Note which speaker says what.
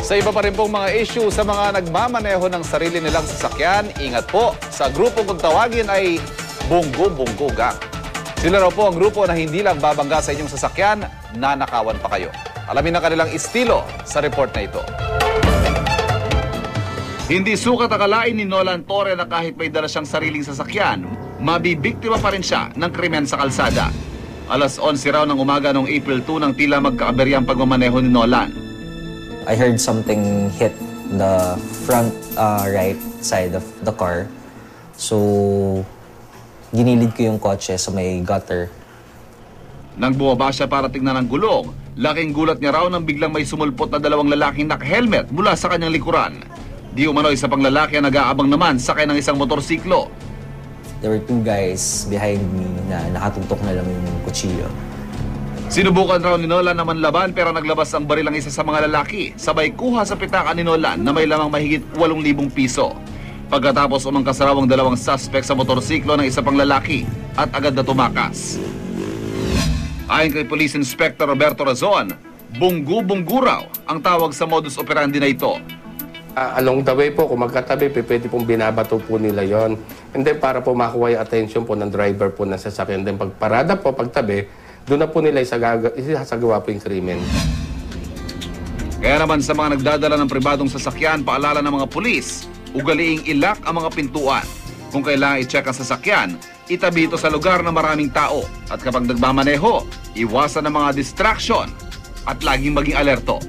Speaker 1: Sa iba pa rin pong mga issue sa mga nagmamaneho ng sarili nilang sasakyan, ingat po, sa grupong kung tawagin ay Bunggo-Bunggo Gang. Sila raw po ang grupo na hindi lang babangga sa inyong sasakyan, nanakawan pa kayo. Alamin ang kanilang estilo sa report na ito. Hindi sukat akalain ni Nolan Torre na kahit may dala siyang sariling sasakyan, mabibiktima pa rin siya ng krimen sa kalsada. Alas 11 raw ng umaga noong April 2 nang tila magkaaberyang pagmamaneho ni Nolan.
Speaker 2: I heard something hit the front right side of the car. So, ginilid ko yung kotse sa may gutter.
Speaker 1: Nang bumaba siya para tignan ang gulong, laking gulat niya raw nang biglang may sumulpot na dalawang lalaking naka-helmet mula sa kanyang likuran. Di umano isa pang lalaki ang nag-aabang naman sakay ng isang motorsiklo.
Speaker 2: There were two guys behind me na nakatutok na lang yung kutsilyo.
Speaker 1: Sinubukan raw ni Nolan na manlaban pero naglabas ang baril ang isa sa mga lalaki. Sabay kuha sa pitaka ni Nolan na may lamang mahigit 8,000 piso. Pagkatapos umangkas raw ang dalawang suspect sa motorsiklo ng isa pang lalaki at agad na tumakas. Ayon kay Police Inspector Roberto Razon, bunggu-bunggu raw ang tawag sa modus operandi na ito.
Speaker 3: Along the way po, kung magkatabi, pwede pong binabato po nila yon. And then para po makuha yung attention po ng driver po ng sasakyan. And then pagparada po, pagtabi, doon na po nila isasagawa po yung krimen.
Speaker 1: Kaya naman sa mga nagdadala ng pribadong sasakyan, paalala ng mga pulis, ugaliing ilak ang mga pintuan. Kung kailangan i-check ang sasakyan, itabi ito sa lugar na maraming tao. At kapag nagmamaneho, iwasan ang mga distraction at laging maging alerto.